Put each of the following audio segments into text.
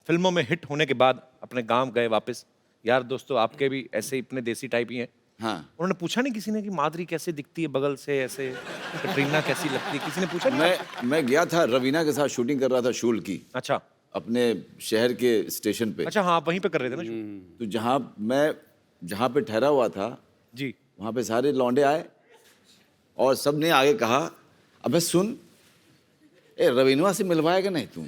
फिल्मों में हिट होने के बाद अपने गांव गए वापस, यार दोस्तों आपके भी ऐसे ही इतने देसी टाइप ही हैं। हाँ। उन्होंने पूछा नहीं किसी ने कि माधुरी कैसे दिखती है बगल से ऐसे, कटरीना कैसी लगती है, किसी ने पूछा नहीं? मैं गया था, रवीना के साथ शूटिंग कर रहा था शूल की, अच्छा अपने शहर के स्टेशन पे। अच्छा, हाँ वहीं पे कर रहे थे ना shoot? तो जहाँ पे ठहरा हुआ था जी। वहाँ पे सारे लौंडे आए और सब ने आगे कहा, अबे सुन, रवीनवा से मिलवाएगा नहीं तू?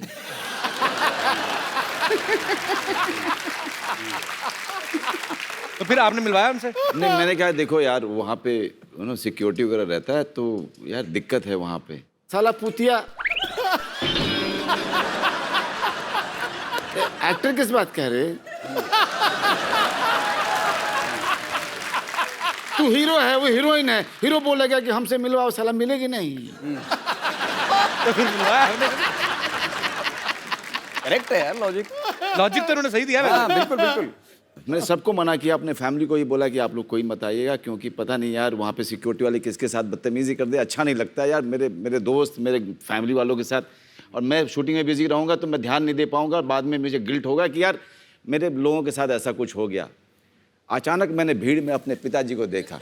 तो फिर आपने मिलवाया उनसे? नहीं, मैंने कहा देखो यार वहाँ पे सिक्योरिटी वगैरह रहता है तो यार दिक्कत है वहाँ पे। साला पुतिया एक्टर किस बात कह रहे? तू हीरो है, वो हीरोइन है। हीरो बोलेगा कि हमसे मिलवाओ, साला मिलेगी नहीं। तो फिर मिलवाया हमने। करेक्ट है यार, लॉजिक लॉजिक तो उन्होंने सही दिया हाँ, वैसे। बिल्कुल बिल्कुल। मैंने सबको मना किया, अपने फैमिली को ही बोला कि आप लोग कोई मत आइएगा, क्योंकि पता नहीं यार वहाँ पे सिक्योरिटी वाले किसके साथ बदतमीजी कर दे, अच्छा नहीं लगता यार। मेरे दोस्त, मेरे फैमिली वालों के साथ, और मैं शूटिंग में बिजी रहूँगा तो मैं ध्यान नहीं दे पाऊँगा, बाद में मुझे गिल्ट होगा कि यार मेरे लोगों के साथ ऐसा कुछ हो गया। अचानक मैंने भीड़ में अपने पिताजी को देखा।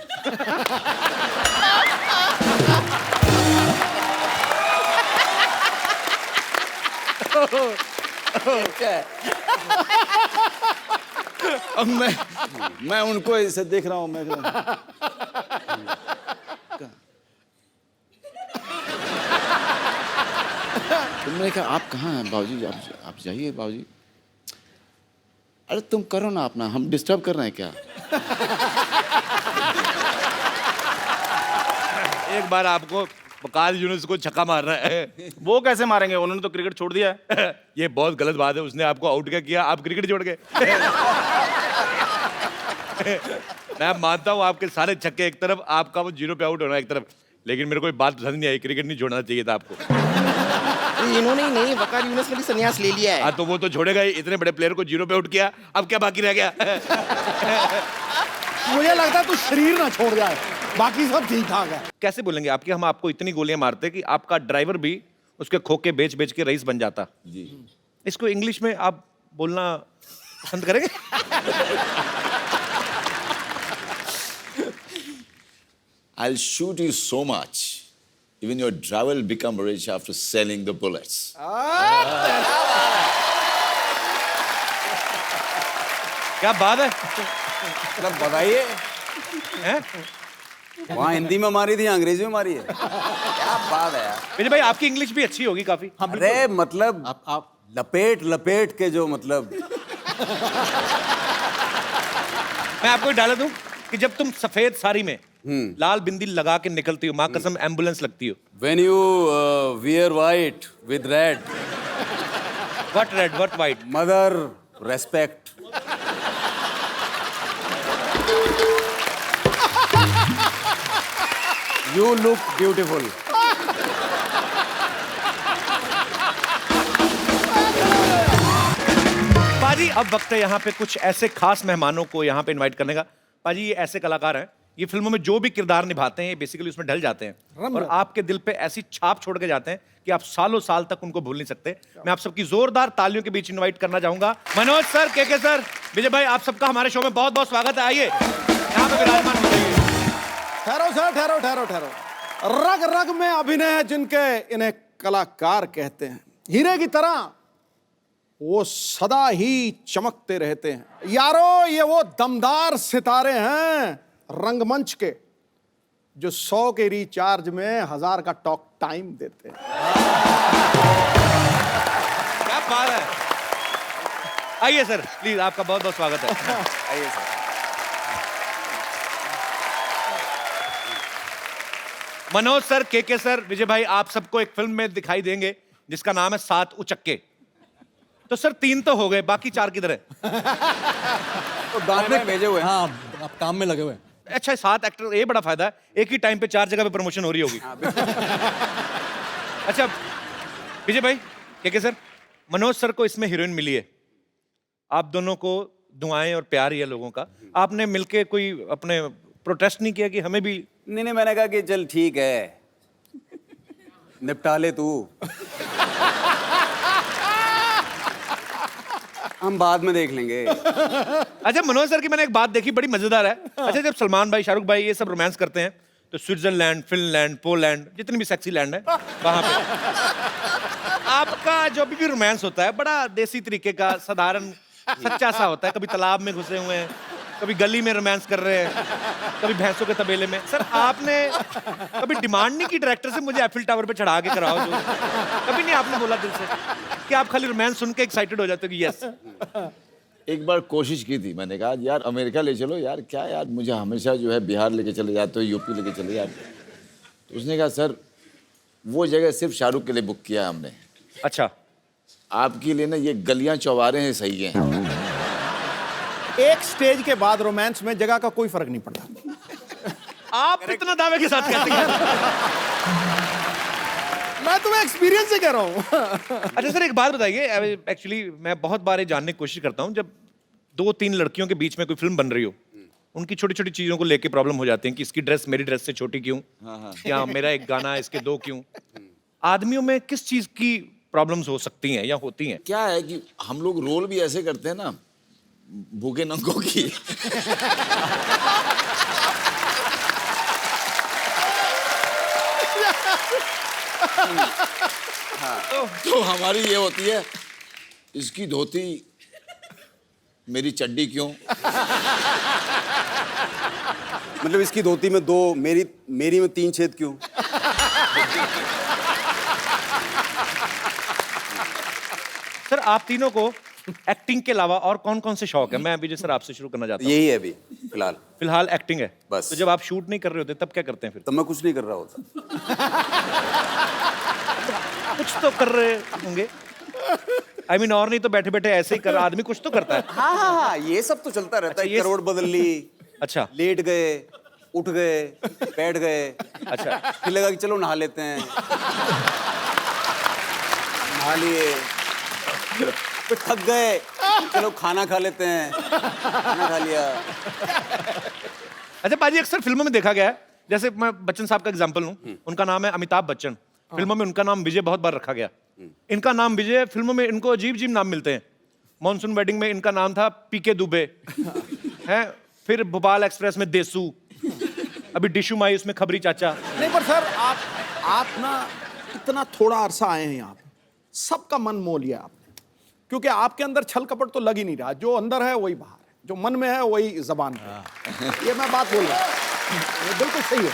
अब मैं उनको ऐसे देख रहा हूँ, मैं तुमने कहा आप कहाँ हैं बाबूजी? आप जाइए बाबूजी। अरे तुम करो ना अपना, हम डिस्टर्ब कर रहे हैं क्या? एक बार आपको वकाल यूनुस को छक्का मारना है। वो कैसे मारेंगे, उन्होंने तो क्रिकेट छोड़ दिया है। ये बहुत गलत बात है, उसने आपको आउट क्या किया, आप क्रिकेट छोड़ गए। मैं मानता हूँ आपके सारे छक्के एक तरफ, आपका वो 0 पे आउट होना एक तरफ, लेकिन मेरे को एक बात पसंद नहीं आई, क्रिकेट नहीं छोड़ना चाहिए था आपको। इन्होंने ही नहीं, वकार यूनुस ने भी संन्यास ले लिया है। हाँ तो वो तो छोड़ेगा ही, इतने बड़े प्लेयर को 0 पे आउट किया, अब क्या बाकी रह गया? मुझे लगता है तू शरीर ना छोड़ जाए, बाकी सब ठीक ठाक है। कैसे बोलेंगे आपके, हम आपको इतनी गोलियां मारते कि आपका ड्राइवर भी उसके खोखे बेच बेच के रईस बन जाता। जी। इसको इंग्लिश में आप बोलना पसंद करेंगे? I'll shoot you so much, even your driver will become rich after selling the bullets. क्या बात है? मतलब बताइए, हैं? वहाँ हिंदी में मारी थी, अंग्रेजी में मारी है। क्या बात है यार। विजय भाई आपकी इंग्लिश भी अच्छी होगी काफी। अरे मतलब आप लपेट लपेट के जो मतलब मैं आपको डायलॉग दूं कि जब तुम सफेद साड़ी में लाल बिंदी लगा के निकलती हो, माँ कसम एम्बुलेंस लगती हो। when you wear white with red, What red, what white? mother respect. You look beautiful. पाजी अब वक्त है यहाँ पे कुछ ऐसे खास मेहमानों को यहाँ पे इनवाइट करने का। पाजी ये ऐसे कलाकार हैं, ये फिल्मों में जो भी किरदार निभाते हैं ये बेसिकली उसमें ढल जाते हैं और आपके दिल पे ऐसी छाप छोड़ के जाते हैं कि आप सालों साल तक उनको भूल नहीं सकते। मैं आप सबकी जोरदार तालियों के बीच इनवाइट करना चाहूंगा मनोज सर, के सर, विजय भाई, आप सबका हमारे शो में बहुत बहुत स्वागत है। आइए यहाँ पे विराजमान हो जाइए। ठहरो सर, ठहरो ठहरो ठहरो। रग रग में अभिनय है जिनके, इन्हें कलाकार कहते हैं। हीरे की तरह वो सदा ही चमकते रहते हैं। यारो ये वो दमदार सितारे हैं रंगमंच के, जो 100 के रिचार्ज में 1000 का टॉक टाइम देते हैं। क्या बात है। आइए सर प्लीज, आपका बहुत बहुत स्वागत है। आइए सर। मनोज सर, के सर, विजय भाई, आप सबको एक फिल्म में दिखाई देंगे जिसका नाम है 7 उचक्के। तो सर 3 तो हो गए, बाकी 4 किधर है? तो गाँव में भेजे हुए हैं। हाँ, आप काम में लगे हुए हैं। अच्छा 7 एक्टर, ये बड़ा फायदा है, एक ही टाइम पे 4 जगह पे प्रमोशन हो रही होगी। अच्छा विजय भाई, के सर, मनोज सर को इसमें हीरोइन मिली है, आप दोनों को दुआएं और प्यार ही है लोगों का। आपने मिलके कोई अपने प्रोटेस्ट नहीं किया कि हमें भी? नहीं, मैंने कहा कि चल ठीक है, निपटा ले तू। हम बाद में देख लेंगे। अच्छा मनोज सर की मैंने एक बात देखी बड़ी मजेदार है। अच्छा जब सलमान भाई शाहरुख भाई ये सब रोमांस करते हैं तो स्विट्जरलैंड फिनलैंड पोलैंड जितनी भी सेक्सी लैंड है वहां पे आपका जो भी रोमांस होता है बड़ा देसी तरीके का साधारण सच्चा सा होता है। कभी तालाब में घुसे हुए हैं, कभी गली में रोमांस कर रहे हैं, कभी भैंसों के तबेले में। सर आपने कभी डिमांड नहीं की डायरेक्टर से मुझे एफिल टावर पे चढ़ा के कराओ जो? कभी नहीं आपने बोला दिल से कि आप खाली रोमांस सुन के एक्साइटेड हो जाते हो कि यस? एक बार कोशिश की थी, मैंने कहा यार अमेरिका ले चलो यार, क्या यार मुझे हमेशा जो है बिहार लेके चले जाते हो, यूपी लेके चले जाते हो। तो उसने कहा सर वो जगह सिर्फ शाहरुख के लिए बुक किया है हमने, अच्छा आपके लिए ना ये गलियां चौबारे हैं सही हैं। एक स्टेज के बाद रोमांस में जगह का कोई फर्क नहीं पड़ता। आप इतना दावे के साथ कहते हैं? मैं तुम्हें एक्सपीरियंस से कह रहा हूँ। अच्छा सर एक बात बताइए, एक्चुअली मैं बहुत बार ये जानने की कोशिश करता हूँ जब 2-3 लड़कियों के बीच में कोई फिल्म बन रही हो, उनकी छोटी छोटी चीजों को लेके प्रॉब्लम हो जाती है कि इसकी ड्रेस मेरी ड्रेस से छोटी क्यों, या मेरा एक गाना इसके 2 क्यों। आदमियों में किस चीज की प्रॉब्लम्स हो सकती हैं या होती हैं? क्या है कि हम लोग रोल भी ऐसे करते हैं ना भूखे नंगों की। तो हमारी ये होती है इसकी धोती मेरी चड्डी क्यों। मतलब इसकी धोती में 2 मेरी में 3 छेद क्यों? सर आप तीनों को एक्टिंग के अलावा और कौन कौन से शौक है? मैं अभी सर आपसे शुरू करना चाहता हूँ। यही है अभी फिलहाल। फिलहाल एक्टिंग है बस। तो जब आप शूट नहीं कर रहे होते तब क्या करते हैं फिर? तब मैं कुछ नहीं कर रहा होता। कुछ तो कर रहे होंगे। I mean, और नहीं तो बैठे बैठे ऐसे ही कर आदमी कुछ तो करता है। हाँ, ये सब तो चलता रहता है। अच्छा, ये करोड़ बदल ली, अच्छा लेट गए, उठ गए, बैठ गए, अच्छा फिर लगा कि चलो नहा लेते हैं, नहा लिए, फिर थक गए, चलो खाना खा लेते हैं, खाना खा लिया। अच्छा पाजी अक्सर फिल्मों में देखा गया है, जैसे मैं बच्चन साहब का एग्जांपल लूं, उनका नाम है अमिताभ बच्चन, फिल्मों में उनका नाम विजय बहुत बार रखा गया। इनका नाम विजय, फिल्मों में इनको अजीब अजीब नाम मिलते हैं। मॉनसून वेडिंग में इनका नाम था पीके दुबे है, फिर भोपाल एक्सप्रेस में देसू, अभी डिशू माई उसमें खबरी चाचा। नहीं पर सर आप ना इतना थोड़ा अरसा आए हैं यहाँ पे, सबका मन मोह लिया आपने, क्योंकि आपके अंदर छल कपट तो लग ही नहीं रहा। जो अंदर है वही बाहर है, जो मन में है वही जबान पे है। ये मैं बात बोल रहा हूँ, ये बिल्कुल सही है।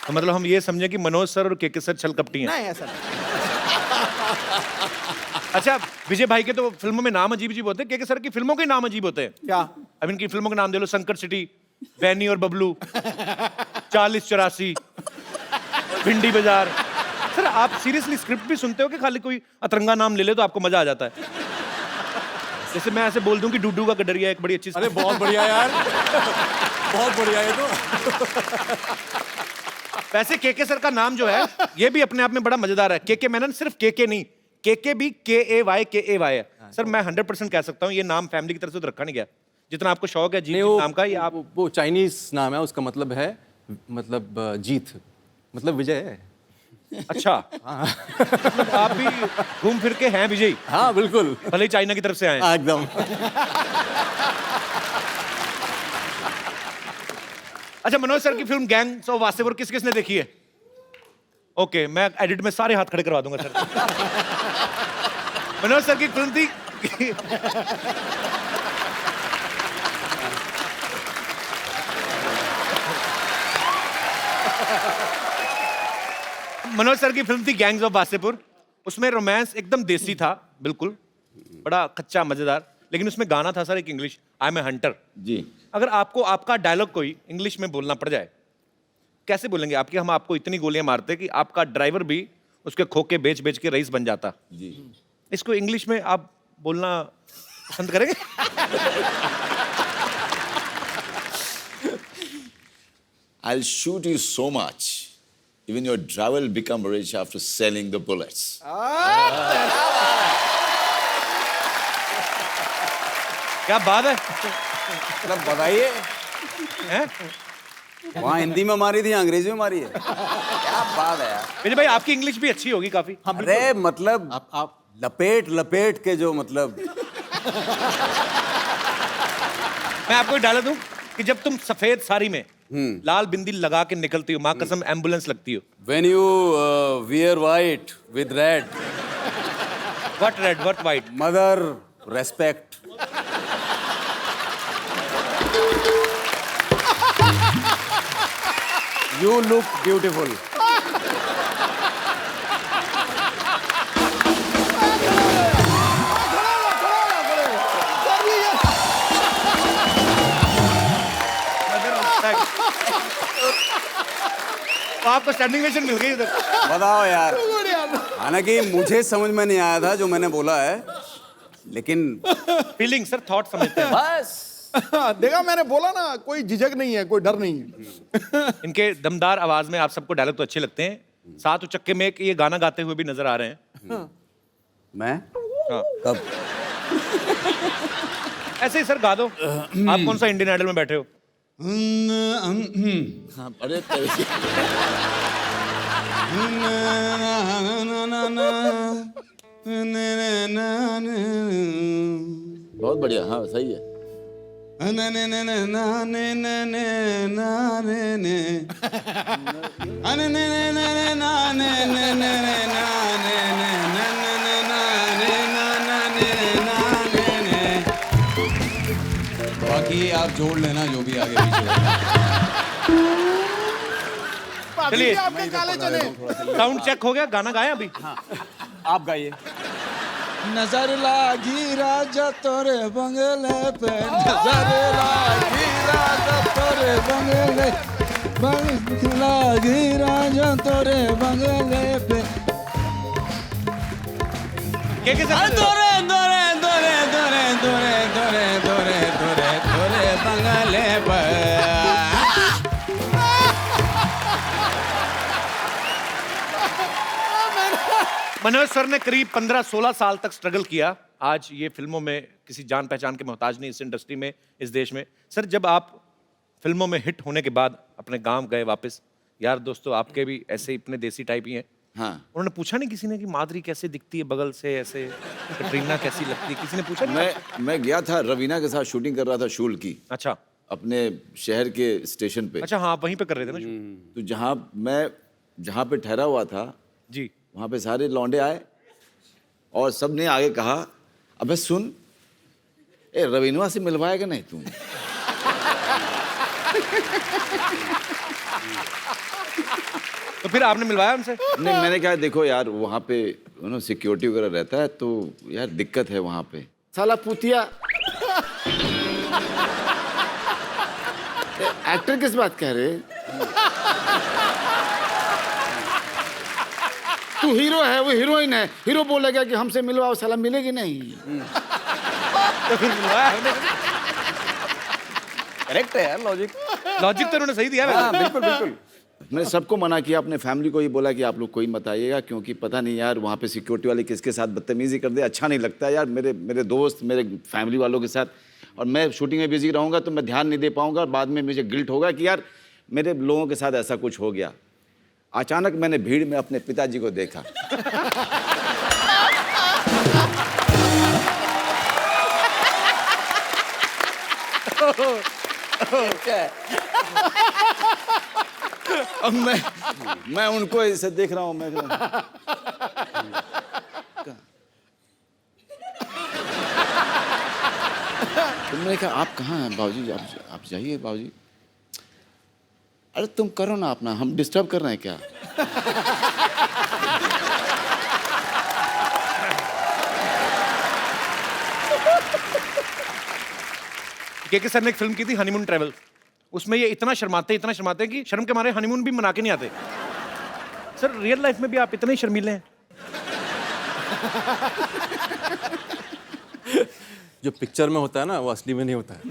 तो मतलब हम ये समझे कि मनोज सर और केके सर छल कपटी हैं? नहीं ऐसा नहीं। अच्छा विजय भाई के तो फिल्मों में नाम अजीब अजीब होते हैं, केके सर की फिल्मों के नाम अजीब होते हैं। क्या? अब इनकी फिल्मों के नाम दे लो, संकट सिटी, बैनी और बबलू, 4084, भिंडी बाजार। सर आप सीरियसली स्क्रिप्ट भी सुनते हो कि खाली कोई अतरंगा नाम ले ले तो आपको मजा आ जाता है? जैसे मैं ऐसे बोल दूं कि डूडू का गडरिया एक बड़ी अच्छी। अरे बहुत बढ़िया यार, बहुत बढ़िया है तो। वैसे केके सर का नाम जो है ये भी अपने आप में बड़ा मजेदार है। केके मैनन सिर्फ केके नहीं, केके भी KAY है। सर मैं 100% कह सकता हूँ ये नाम फैमिली की तरफ से तो रखा नहीं गया। जितना आपको शौक है जीत नाम का, ये आप वो चाइनीज नाम है, उसका मतलब है मतलब जीत, मतलब विजय है। अच्छा मतलब आप भी घूम फिर के हैं विजयी? हाँ बिल्कुल, भले ही चाइना की तरफ से आए। एकदम। अच्छा मनोज सर की फिल्म गैंग्स ऑफ वासेपुर किस किसने देखी है? ओके मैं एडिट में सारे हाथ खड़े करवा दूंगा सर। मनोज सर की फिल्म थी मनोज सर की फिल्म थी गैंग्स ऑफ वासेपुर। उसमें रोमांस एकदम देसी था, बिल्कुल बड़ा कच्चा मजेदार, लेकिन उसमें गाना था सर एक English, I am a hunter. जी अगर आपको आपका डायलॉग कोई इंग्लिश में बोलना पड़ जाए, कैसे बोलेंगे? आपके हम आपको इतनी गोलियां मारते कि आपका ड्राइवर भी उसके खोखे बेच बेच के रईस बन जाता। जी इसको इंग्लिश में आप बोलना पसंद करेंगे? I'll shoot you so much, even your driver will become rich after selling the bullets. क्या बात है? मतलब बताइए, हैं? वहाँ हिंदी में मारी थी, अंग्रेजी में मारी है? क्या बात है यार। विजय भाई आपकी इंग्लिश भी अच्छी होगी काफी। अरे मतलब आप लपेट लपेट के जो मतलब मैं आपको एक डायलॉग दूं कि जब तुम सफेद साड़ी में लाल बिंदी लगा के निकलती हो, माँ कसम एम्बुलेंस लगती हो। when you wear white with red, what red what white? mother respect. You look beautiful. तो आपको स्टैंडिंग ओवेशन मिल गई उधर। बताओ यार, हालांकि मुझे समझ में नहीं आया था जो मैंने बोला है, लेकिन फीलिंग सर, थॉट समझते हैं। बस देखा, मैंने बोला ना, कोई झिझक नहीं है, कोई डर नहीं है। इनके दमदार आवाज में आप सबको डायलॉग तो अच्छे लगते हैं, साथ उचक्के में एक ये गाना गाते हुए भी नजर आ रहे हैं। मैं हाँ। कब ऐसे ही सर गा दो। आप कौन सा इंडियन आइडल में बैठे हो? हाँ, अरे तेरे- बहुत बढ़िया, हाँ सही है। बाकी आप जोड़ लेना जो भी आगे पीछे चलिए। आपके काले चने। साउंड चेक हो गया, गाना गाया अभी? आप गाइए। नजर लागी राजा तोरे बंगले पे, नजर लागी राजा तोरे बंगले, लागी राजा तोरे बंगले पे। के अरे तोरे तोरे तोरे तोरे तोरे तोरे तोरे तोरे तोरे बंगले पे। मनोज सर ने करीब 15-16 साल तक स्ट्रगल किया। आज ये फिल्मों में किसी जान पहचान के मोहताज नहीं, इस इंडस्ट्री में, इस देश में। सर, जब आप फिल्मों में हिट होने के बाद अपने गांव गए वापस, यार दोस्तों आपके भी ऐसे ही इतने देसी टाइप ही हैं, हाँ, उन्होंने पूछा नहीं किसी ने कि माधुरी कैसे दिखती है बगल से, ऐसे कटरीना कैसी लगती है? किसी ने पूछा नहीं? मैं गया था, रवीना के साथ शूटिंग कर रहा था शूल की, अच्छा अपने शहर के स्टेशन पे। अच्छा, हाँ आप वहीं पे कर रहे थे ना shoot? तो जहाँ पे ठहरा हुआ था, जी। वहाँ पे सारे लौंडे आए और सब ने आगे कहा, अबे सुन, ए रवीना से मिलवाएगा नहीं तुम? तो फिर आपने मिलवाया उनसे? नहीं, मैंने कहा देखो यार, वहाँ पे सिक्योरिटी वगैरह रहता है, तो यार दिक्कत है वहाँ पे। साला पुतिया, एक्टर किस बात कह रहे? तू हीरो है, वो हीरोइन है, हीरो बोलेगा कि हमसे मिलवाओ, साला मिलेगी नहीं। तो फिर मिलवाया आपने? करेक्ट है यार, लॉजिक। लॉजिक तो उन्होंने सही दिया हाँ, वैसे। बिल्कुल बिल्कुल। मैंने सबको मना किया, अपने फैमिली को ही बोला कि आप लोग कोई मत आइएगा, क्योंकि पता नहीं यार वहाँ पे सिक्योरिटी वाले किसके साथ बदतमीजी कर दे, अच्छा नहीं लगता यार। मेरे दोस्त, मेरे फैमिली वालों के साथ, और मैं शूटिंग में बिजी रहूँगा तो मैं ध्यान नहीं दे पाऊँगा, और बाद में मुझे गिल्ट होगा कि यार मेरे लोगों के साथ ऐसा कुछ हो गया। अचानक मैंने भीड़ में अपने पिताजी को देखा। अब मैं उनको ऐसे देख रहा हूँ, मैं तुमने कहा आप कहाँ हैं बाबूजी? आप जाइए बाबूजी। अरे तुम करो ना अपना, हम डिस्टर्ब कर रहे हैं क्या? के सर ने एक फिल्म की थी हनीमून ट्रैवल, उसमें ये इतना शर्माते हैं कि शर्म के मारे हनीमून भी मना के नहीं आते। सर रियल लाइफ में भी आप इतने ही शर्मीले हैं? जो पिक्चर में होता है ना, वो असली में नहीं होता है।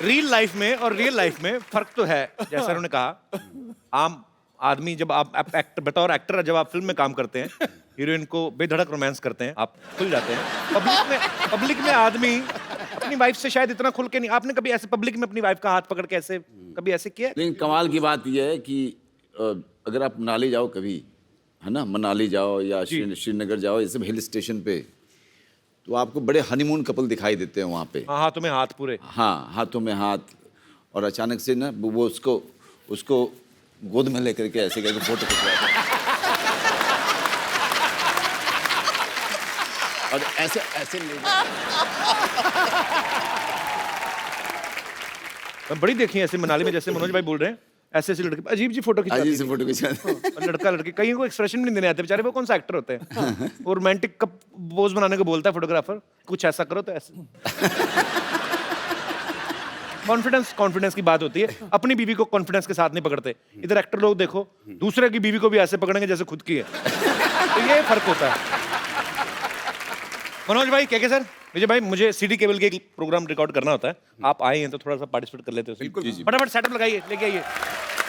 रियल लाइफ में और रियल लाइफ में फर्क तो है, जैसा उन्होंने कहा। आम आदमी जब आप एक्टर, बतौर एक्टर जब आप फिल्म में काम करते हैं, हीरोइन को बेधड़क रोमांस करते हैं, आप खुल जाते हैं। पब्लिक में आदमी अपनी वाइफ से शायद इतना खुल के नहीं। आपने कभी ऐसे पब्लिक में अपनी वाइफ का हाथ पकड़ के ऐसे कभी ऐसे किया? लेकिन कमाल की बात यह है कि अगर आप नाले जाओ कभी, है ना, मनाली जाओ या श्रीनगर जाओ, ये सब हिल स्टेशन पे, तो आपको बड़े हनीमून कपल दिखाई देते हैं वहाँ पे। हाँ, हाथों में हाथ पूरे। हाँ, हाथों में हाथ, और अचानक से ना वो उसको गोद में लेकर के ऐसे करके फोटो खिंचवाते हैं। और ऐसे ऐसे बड़ी देखी है ऐसे मनाली में, जैसे मनोज भाई बोल रहे हैं, ऐसे ऐसे लड़के अजीब जी फोटो खिंचाते अजीब से फोटो खिंचाते हैं। और लड़का लड़की कहीं को एक्सप्रेशन नहीं देने आते बेचारे, वो कौन सा एक्टर होते हैं। वो रोमांटिक का पोज बनाने को बोलता है फोटोग्राफर, कुछ ऐसा करो तो ऐसे। कॉन्फिडेंस की बात होती है। अपनी बीवी को कॉन्फिडेंस के साथ नहीं पकड़ते। इधर एक्टर लोग देखो, दूसरे की बीवी को भी ऐसे पकड़ेंगे जैसे खुद की है। तो ये फर्क होता है। मनोज भाई, क्या सर, विजय भाई, मुझे सीडी केबल के एक प्रोग्राम रिकॉर्ड करना होता है, आप आए हैं तो थोड़ा सा पार्टिसिपेट कर लेते हो। बिल्कुल, फटाफट सेटअप लगाइए, लेके आइए।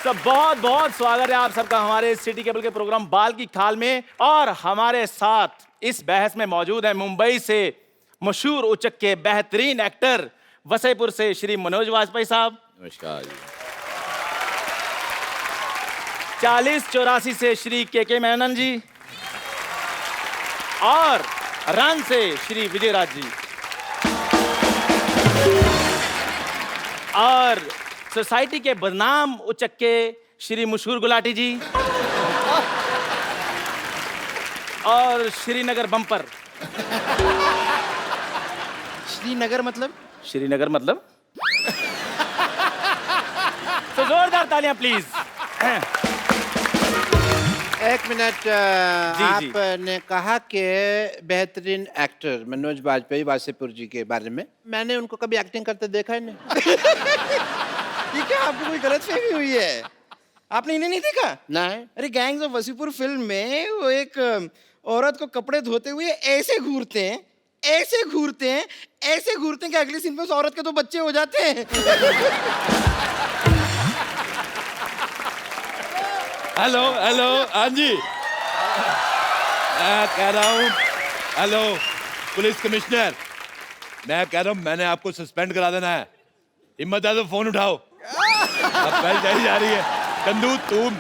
सब बहुत बहुत स्वागत है आप सबका हमारे सिटी केबल के प्रोग्राम बाल की खाल में। और हमारे साथ इस बहस में मौजूद है मुंबई से मशहूर उचक के बेहतरीन एक्टर, वसईपुर से श्री मनोज वाजपेयी साहब, नमस्कार जी। 4084 से श्री के मेनन जी, और रन से श्री विजय राज जी, और सोसाइटी के बदनाम उचक के श्री मशहूर गुलाटी जी, और श्रीनगर बम्पर। श्रीनगर मतलब? श्रीनगर मतलब तो जोरदार तालियां प्लीज। एक मिनट, आपने कहा कि बेहतरीन एक्टर मनोज वाजपेयी वासेपुर जी के बारे में, मैंने उनको कभी एक्टिंग करते देखा ही नहीं। ये क्या आपको कोई गलतफहमी हुई है? आपने इन्हें नहीं देखा? नहीं। अरे गैंग्स ऑफ वसीपुर फिल्म में वो एक औरत को कपड़े धोते हुए ऐसे घूरते हैं, ऐसे घूरते हैं, ऐसे घूरते हैं कि अगले सीन में उस औरत के 2 बच्चे हो जाते हैं। हेलो हेलो, हाँ जी, मैं कह रहा हूँ, हेलो पुलिस कमिश्नर, मैं कह रहा हूँ मैंने आपको सस्पेंड करा देना है। हिम्मत है तो फोन उठाओ। अब पहल जारी जा रही है। कंदू, तू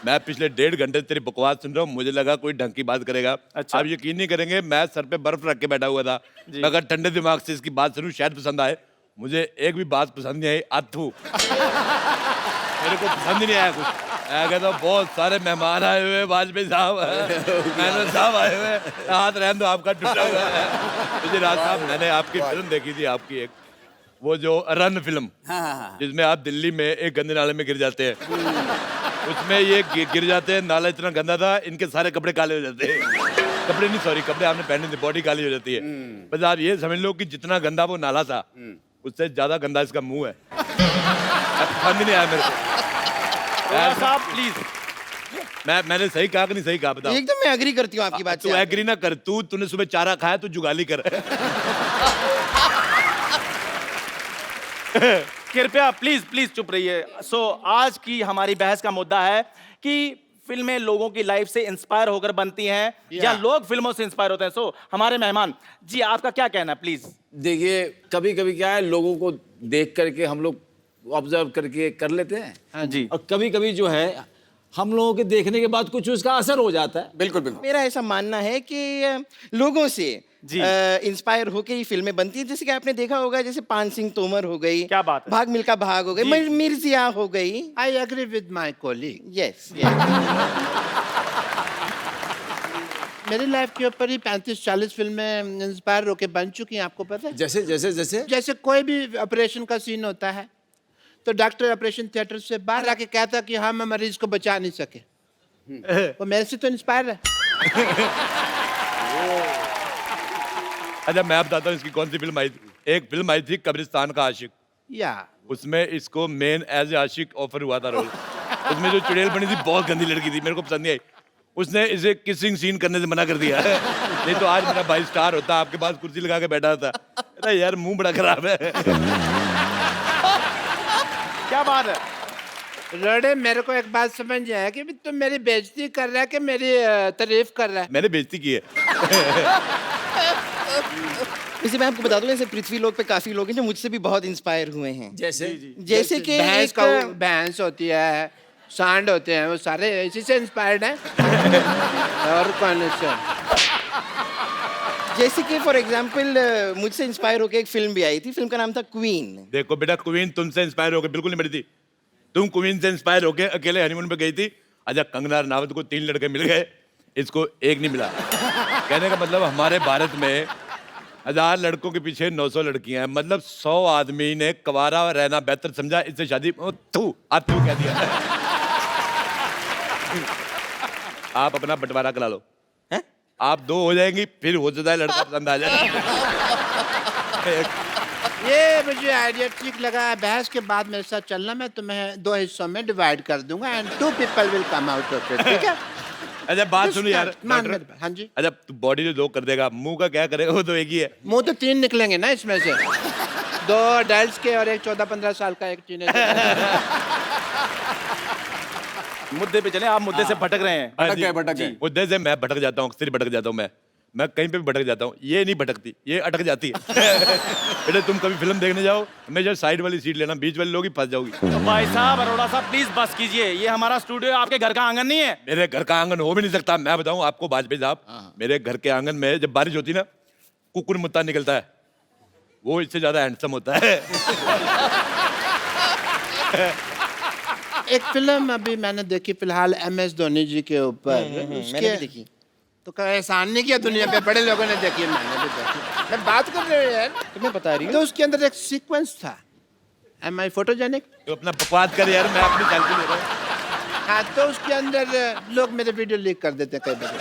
मैं पिछले 1.5 घंटे तेरी बकवास सुन रहा हूँ, मुझे लगा कोई ढंग की बात करेगा। अच्छा। आप यकीन नहीं करेंगे, मैं सर पे बर्फ रख के बैठा हुआ था। मैं अगर ठंडे दिमाग से इसकी बात सुनूं शायद पसंद आए। मुझे एक भी बात पसंद नहीं आई। अथू मेरे को पसंद ही नहीं आया कुछ। मैं कहता हूँ बहुत सारे मेहमान आए हुए, वाजपेयी साहब, मेनन साहब आए हुए, हाथ रहने दो, आपका टूटा हुआ है। मुझे राज साहब, मैंने आपकी फिल्म देखी थी, आपकी एक वो जो रन फिल्म, जिसमें आप दिल्ली में एक गंदे नाले में गिर जाते हैं। उसमें ये गिर जाते हैं, नाला इतना गंदा था, इनके सारे कपड़े काले हो जाते हैं। कपड़े नहीं, सॉरी, कपड़े आपने पहने थे, बॉडी काली हो जाती है। बस आप ये समझ लो कि जितना गंदा वो नाला था, उससे ज्यादा गंदा इसका मुंह है। पसंद नहीं आया मेरे को। साहब प्लीज, मैंने सही कहा कि नहीं सही कहा, बताओ। एकदम मैं एग्री करती हूँ आपकी बात तू से। एग्री ना कर, तूने सुबह चारा खाया, तू जुगाली कर। कृपया प्लीज प्लीज चुप रहिए। आज की हमारी बहस का मुद्दा है कि फिल्में लोगों की लाइफ से इंस्पायर होकर बनती हैं या लोग फिल्मों से इंस्पायर होते हैं। हमारे मेहमान जी, आपका क्या कहना है प्लीज? देखिए, कभी कभी क्या है, लोगों को देख करके हम लोग ऑब्जर्व करके कर लेते हैं। हाँ जी। और कभी कभी जो है, हम लोगों के देखने के बाद कुछ उसका असर हो जाता है। बिल्कुल बिल्कुल। मेरा ऐसा मानना है कि लोगों से इंस्पायर होके ही फिल्में बनती है। जैसे कि आपने देखा होगा, जैसे पान सिंह तोमर हो गई, क्या बात है, भाग मिल्खा भाग हो गई, मिर्जिया हो गई। I agree with my colleague. Yes. मेरी लाइफ के ऊपर ही 35-40 फिल्में इंस्पायर होके बन चुकी हैं, आपको पता है? जैसे जैसे जैसे जैसे कोई भी ऑपरेशन का सीन होता है तो डॉक्टर ऑपरेशन थिएटर से बाहर आके कहता कि हम मरीज को बचा नहीं सके, वो मेरे से तो इंस्पायर है। अच्छा, मैं बताता हूँ इसकी कौन सी फिल्म आई थी। एक फिल्म आई थी कब्रिस्तान का आशिक, या उसमें इसको मेन एज ए आशिक ऑफर हुआ था रोल। उसमें जो चुड़ैल बनी थी बहुत गंदी लड़की थी, मेरे को पसंद नहीं आई। उसने इसे किसिंग सीन करने से मना कर दिया। नहीं तो आज मेरा भाई स्टार होता, आपके पास कुर्सी लगा के बैठा था। अरे यार, मुंह बड़ा खराब है। क्या बात है? रड़े, मेरे को एक बात समझ आया कि तुम मेरी बेइज्जती कर रहा है कि मेरी तारीफ कर रहा है? मैंने बेइज्जती की है। वैसे मैं आपको बता दूं, जैसे पृथ्वी लोक पे काफी लोग हैं जो मुझसे भी बहुत इंस्पायर हुए हैं। जैसे जैसे कि भैंस एक का भैंस होती है, सांड होते हैं वो सारे इसी से इंस्पायर्ड हैं। और कौन से? जैसे कि फॉर एग्जाम्पल मुझसे इंस्पायर होकर एक फिल्म भी आई थी, फिल्म का नाम था क्वीन। देखो बेटा, क्वीन तुमसे इंस्पायर होकर बिल्कुल नहीं बनी थी। तुम क्वीन से इंस्पायर होकर अकेले हनीमून पे गई थी। अच्छा, कंगना रनावत को 3 लड़के मिल गए, इसको एक नहीं मिला। कहने का मतलब हमारे भारत में 1000 लड़कों के पीछे 900 लड़कियां हैं। मतलब 100 आदमी ने कवारा रहना बेहतर समझा, इससे शादी तू कह दिया। आप अपना बंटवारा करा लो, हैं? आप 2 हो जाएंगी, फिर हो जाता है लड़का पसंद आ जाए। ये मुझे आइडिया ठीक लगा। बहस के बाद मेरे साथ चलना, मैं तुम्हें 2 हिस्सों में डिवाइड कर दूंगा and 2 people will come out of it, ठीक है? अच्छा बात सुनो यार मान डॉक्टर। मेरे बात। हाँ जी। अच्छा, तू बॉडी जो 2 कर देगा, मुंह का क्या करेगा? वो तो एक ही है। मुंह तो 3 निकलेंगे ना इसमें से, 2 अडल्ट्स के और एक 14-15 साल का एक टीनेजर। मुद्दे पे चले, आप मुद्दे से भटक रहे हैं। भटक गए। मुद्दे से मैं भटक जाता हूँ, अक्सर भटक जाता हूँ मैं कहीं पे भी भटक जाता हूँ। ये नहीं भटकती, ये अटक जाती है। बेटे तुम कभी फिल्म देखने जाओ, हमेशा साइड वाली सीट लेना, बीच वाले लोग ही फंस जाओगी। तो भाई साहब, अरोड़ा साहब प्लीज बस कीजिए, ये हमारा स्टूडियो, आपके घर का आंगन नहीं है। मेरे घर का आंगन हो भी नहीं सकता। मैं बताऊं आपको वाजपेयी साहब, मेरे घर के आंगन में जब बारिश होती ना, कुकुर मुत्ता निकलता है, वो इससे ज्यादा हैंडसम होता है। एक फिल्म अभी मैंने देखी फिलहाल MS धोनी जी के ऊपर, मैंने भी देखी। तो कोई एहसान नहीं किया दुनिया पे, बड़े लोगों ने देखी, मैंने भी देखी। मैं बात कर रही हूँ यार, तुम्हें बता रही हूँ। तो उसके अंदर एक सीक्वेंस था, Am I photogenic? तो अपना बकवास कर यार, मैं अपनी सेल्फी ले रहा हूँ। हाँ, तो उसके अंदर लोग मेरे वीडियो लीक कर देते हैं कई बार।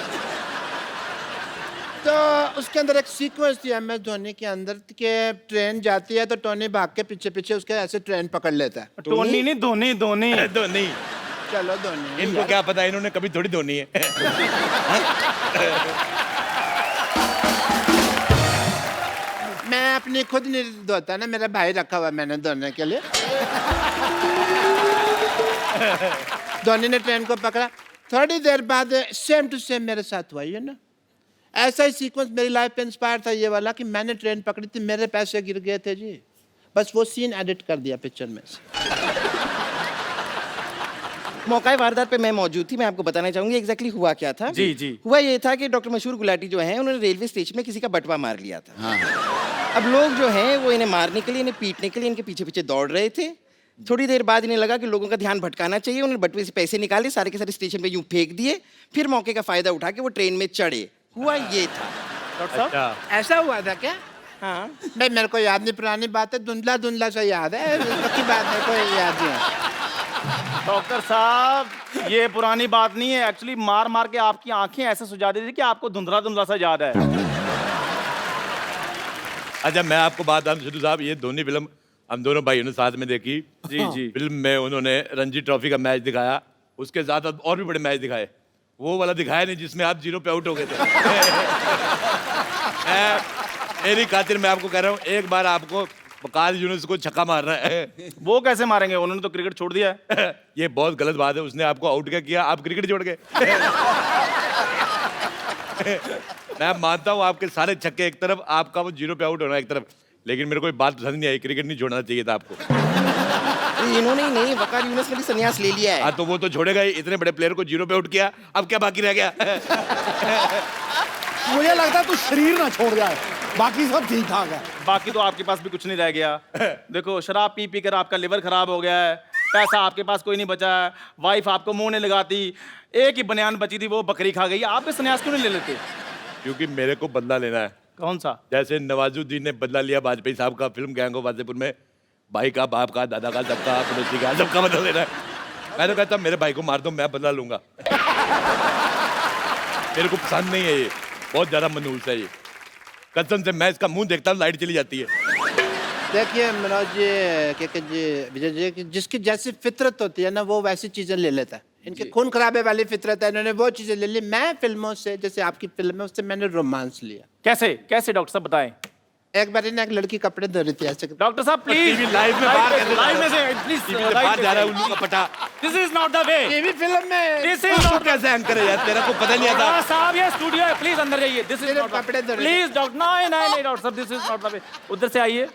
तो उसके अंदर एक सीक्वेंस थी MS धोनी के अंदर कि ट्रेन जाती है तो टोनी भाग के पीछे पीछे उसके ऐसे ट्रेन पकड़ लेता है। टोनी नहीं, धोनी धोनी। धोनी, चलो धोनी। इनको क्या पता, इन्होंने कभी थोड़ी धोनी है। मैं अपनी खुद नहीं धोता ना, मेरा भाई रखा हुआ मैंने धोने के लिए। धोनी ने ट्रेन को पकड़ा, थोड़ी देर बाद सेम टू सेम मेरे साथ हुआ, ये ना ऐसा ही सीक्वेंस मेरी लाइफ पे इंस्पायर था ये वाला कि मैंने ट्रेन पकड़ी थी, मेरे पैसे गिर गए थे जी, बस वो सीन एडिट कर दिया पिक्चर में से। मौका वारदात पे मैं मौजूद थी, मैं आपको बताना चाहूंगी एग्जैक्टली हुआ क्या था। जी, जी। हुआ ये था कि डॉक्टर मशहूर गुलाटी जो हैं, उन्होंने रेलवे स्टेशन में किसी का बटवा मार लिया था। हाँ। अब लोग जो हैं वो इन्हें मारने के लिए, इन्हें पीटने के लिए इनके पीछे पीछे दौड़ रहे थे। थोड़ी देर बाद इन्हें लगा कि लोगों का ध्यान भटकाना चाहिए, उन्होंने बटवे से पैसे निकाले, सारे के सारे स्टेशन पे यूं फेंक दिए, फिर मौके का फायदा उठा के वो ट्रेन में चढ़े। हुआ ये था। डॉक्टर साहब, अच्छा, ऐसा हुआ था क्या? हाँ, भाई मेरे को याद नहीं, पुरानी बात है, धुंधला धुंधला सा याद है, पक्की बात मेरे को याद नहीं है। डॉक्टर साहब, ये पुरानी बात नहीं है। एक्चुअली मार मार के आपकी आंखें ऐसे सुझा दी थी कि आपको धुंधला धुंधला सा याद है। अच्छा मैं आपको बात बताऊं सिद्धू साहब, ये धोनी फिल्म हम दोनों भाइयों ने साथ में देखी। जी जी। फिल्म में उन्होंने रणजी ट्रॉफी का मैच दिखाया, उसके साथ और भी बड़े मैच दिखाए। वो वाला दिखाया नहीं जिसमें आप 0 पे आउट हो गए थे। मेरी खातिर मैं आपको कह रहा हूँ, एक बार आपको वकास यूनुस को छक्का मारना है। वो कैसे मारेंगे, उन्होंने तो क्रिकेट छोड़ दिया है। ये बहुत गलत बात है, उसने आपको आउट क्या किया, आप क्रिकेट छोड़ गए। मैं मानता हूँ आपके सारे छक्के एक तरफ, आपका वो 0 पे आउट होना एक तरफ, लेकिन मेरे को ये बात पसंद नहीं आई, क्रिकेट नहीं छोड़ना चाहिए था आपको। इन्होंने ही नहीं, वकार यूनुस ने भी संन्यास ले लिया है। हाँ तो वो तो छोड़ेगा ही, इतने बड़े प्लेयर को 0 पे आउट किया, अब क्या बाकी रह गया? मुझे लगता है तू शरीर ना छोड़ जाए, बाकी सब ठीक ठाक है। बाकी तो आपके पास भी कुछ नहीं रह गया। देखो, शराब पी पी कर आपका लिवर खराब हो गया है, पैसा आपके पास कोई नहीं बचा है, वाइफ आपको मुंह नहीं लगाती, एक ही बनियान बची थी वो बकरी खा गई। आप भी संन्यास क्यों नहीं ले लेते? क्योंकि मेरे को बदला लेना है। कौन सा? जैसे नवाजुद्दीन ने बदला लिया वाजपेयी साहब का फिल्म गैंग ऑफ वासेपुर में, भाई का, बाप का, दादा का, सबका, पड़ोसी का, सबका बदला लेना है। मैं तो कहता मेरे भाई को मार दो, मैं बदला लूंगा। मेरे को पसंद नहीं है ये, बहुत ज्यादा मनहूस है ये। कसम से मैं इसका मुंह देखता हूँ लाइट चली जाती है। देखिए मनोज जी, के जी, विजय जी, कि जिसकी जैसी फितरत होती है ना वो वैसी चीजें ले लेता है। इनके खून खराबे वाली फितरत है, इन्होंने वो चीजें ले ली। मैं फिल्मों से, जैसे आपकी फिल्म है उससे मैंने रोमांस लिया। कैसे कैसे डॉक्टर साहब बताएं। एक बार ना एक लड़की कपड़े धो रही थी ऐसे। डॉक्टर साहब प्लीज, टीवी लाइव में बाहर कैसे जा लाइव रहा में है? से प्लीज, टीवी से बाहर जा रहा है उल्लू का पटा। This is not the way. TV film में दिस इज नॉट कैसे एंकर है यार, तेरा को पता नहीं आता? डॉक्टर साहब ये स्टूडियो है, प्लीज अंदर जाइए। दिस इज सिर्फ नॉट कपड़े धो रहे प्लीज डॉक्टर, नहीं नहीं डॉक्टर साहब, this is not the way. उधर से आइए,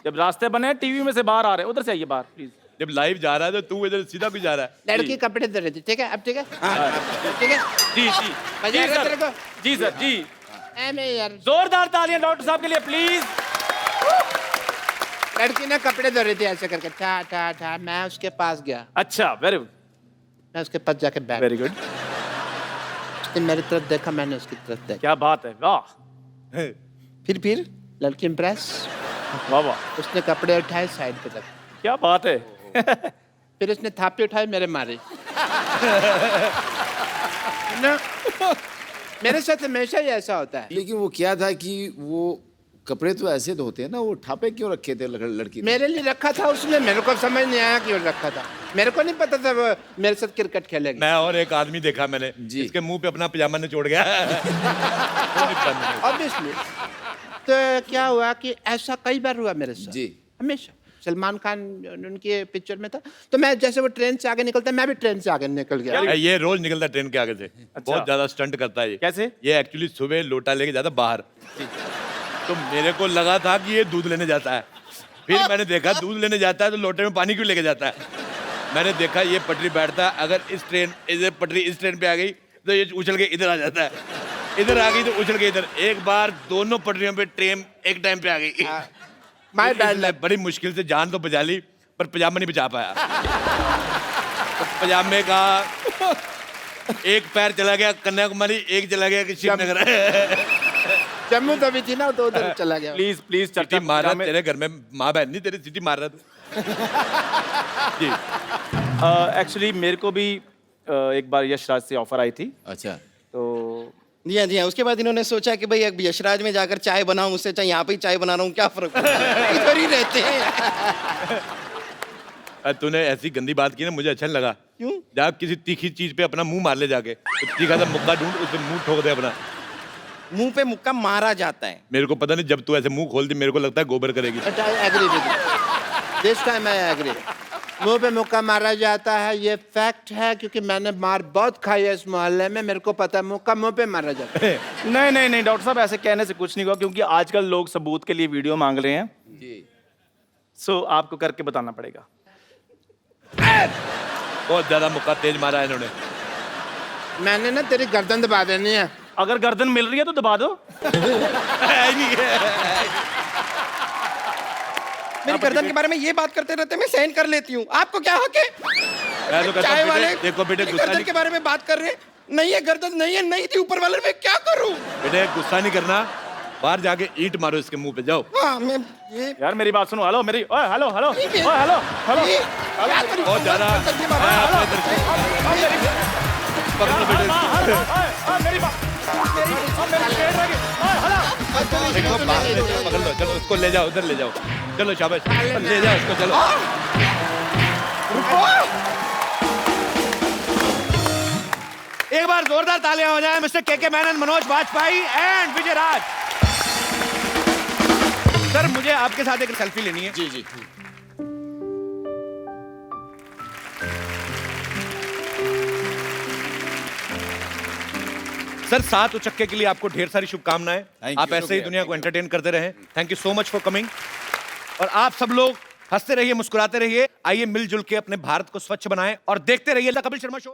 जब रास्ते बने टीवी में से बाहर आ रहे हैं, उधर से आइए बाहर प्लीज। जब लाइव जा रहा है तो तू इधर सीधा क्यों जा रहा है? लड़की कपड़े धो रही थी, ठीक है? अब ठीक है? ठीक है? जी जी मजा जी आ गया सर, तेरे को? जी सर जी। मैं यार, जोरदार तालियां डॉक्टर साहब के लिए प्लीज। लड़की ना कपड़े धो रही थी ऐसे करके, ठा ठा ठा। मैं उसके पास गया, अच्छा, वेरी गुड, मैं उसके पास जाके बैठ, वेरी गुड, उसने मेरी तरफ देखा, मैंने उसकी तरफ देखा। क्या बात है, वाह फिर लड़की इम्प्रेस, वाह वाह, उसने कपड़े उठाए साइड पे रख, क्या बात है। फिर उसने थापी उठाई मेरे मारे ना। मेरे साथ हमेशा ही ऐसा होता है। लेकिन वो क्या था कि वो कपड़े तो ऐसे धोते हैं ना, वो ठापे क्यों रखे थे लड़की ने? मेरे लिए रखा था उसने, मेरे को समझ नहीं आया क्यों रखा था। मेरे को नहीं पता था वो मेरे साथ क्रिकेट खेलेगी। मैं और एक आदमी देखा मैंने, इसके मुंह पे अपना पजामा निचोड़ गया। ऑब्वियसली। तो क्या हुआ कि ऐसा कई बार हुआ मेरे साथ जी। हमेशा। सलमान खान उनके पिक्चर में था, तो मैं जैसे वो ट्रेन से आगे निकलता, मैं भी ट्रेन से आगे निकल गया। ये रोज निकलता है ट्रेन के आगे से, बहुत ज्यादा स्टंट करता है ये। कैसे? ये एक्चुअली सुबह लोटा लेके जाता बाहर, तो मेरे को लगा था कि ये दूध लेने जाता है। फिर मैंने देखा दूध लेने जाता है तो लोटे में पानी क्यों लेके जाता है। मैंने देखा ये पटरी बैठता है, अगर इधर पटरी इस ट्रेन पे आ गई तो ये उछल के इधर आ जाता है, इधर आ गई तो उछल के इधर। एक बार दोनों पटरियों पे ट्रेन एक टाइम पे आ गई। माय बैड इसलिए बड़ी मुश्किल से जान तो बचा ली, पर पजामा नहीं बचा पाया। तो पजामे का एक पैर चला गया कन्याकुमारी, एक चला गया कि श्रीनगर। जम्मू तभी थी ना, तो उधर चला गया। प्लीज प्लीज सिटी मार रहा तेरे घर में, माँ बहन नहीं तेरी सिटी मार रहा तू। जी एक्चुअली मेरे को भी एक बार यशराज से ऑफर आई थी, अच्छा। तो जी हाँ। उसके बाद इन्होंने सोचा कि भाई अब यशराज में जाकर चाय बनाऊं, उससे चाहे यहाँ पे ही चाय बना रहा हूँ, क्या फर्क पड़ता है, इधर ही रहते हैं। तूने ऐसी गंदी बात की ना, मुझे अच्छा नहीं लगा। क्यों? जा किसी तीखी चीज पे अपना मुंह मार ले जाके, तो तीखा सा मुक्का ढूंढ, उस पे मुंह ठोक दे अपना। मुंह पे मुक्का मारा जाता है। मेरे को पता नहीं, जब तू ऐसे मुंह खोलती मेरे को लगता है गोबर करेगी। But I agree with you. This time I agree. मुंह पे मुक्का मारा जाता है, ये फैक्ट है, क्योंकि मैंने मार बहुत खाई है इस मोहल्ले में, मेरे को पता है मुक्का मुंह पे मारा जाता है। नहीं नहीं नहीं डॉक्टर साहब, ऐसे कहने से कुछ नहीं हुआ, क्योंकि आजकल लोग सबूत के लिए वीडियो मांग रहे हैं। जी। सो आपको करके बताना पड़ेगा। बहुत ज्यादा मुक्का तेज मारा है इन्होंने। मैंने ना तेरी गर्दन दबा देनी है। अगर गर्दन मिल रही है तो दबा दो। मेरी गर्दन के बारे में ये बात करते रहते, मैं सहन कर लेती हूँ, आपको क्या हक है? मैं तो कहता चाय हूँ वाले बेटे, देखो बेटे, मेरी गुस्सा गर्दन नहीं, के बारे में बात कर रहे हैं, नहीं है गर्दन, नहीं है, नहीं थी ऊपर वाले, मैं क्या करूँ? बेटे गुस्सा नहीं करना, बाहर जाके ईंट मारो इसके मुंह पे, जाओ। हाँ मैं ये यार मेरी बात सुनो, हेलो मेरी, ओए हेलो हेलो, ओए हेलो हेलो, ये क्या करूँ? बहुत ज्यादा गर्दन के बारे में- मैं इधर से- पकड़ो बेटे मेरी बात, मेरी पेट लगी, ओए हेलो। देखो, पकड़ लो, चलो उसको ले जाओ, उधर ले जाओ, चलो शाबाश, ले जाओ उसको, चलो। एक बार जोरदार तालियां हो जाए mister K Menon, Manoj Bajpayee and Vijay Raaz. Sir मुझे आपके साथ एक सेल्फी लेनी है। जी जी। सर 7 उचक्के के लिए आपको ढेर सारी शुभकामनाएं। Thank आप you, ऐसे ही शुक्रिया, दुनिया को एंटरटेन करते रहें। Thank you so much for coming. और आप सब लोग हंसते रहिए, मुस्कुराते रहिए। आइए मिलजुल के अपने भारत को स्वच्छ बनाएं और देखते रहिए द कपिल शर्मा शो।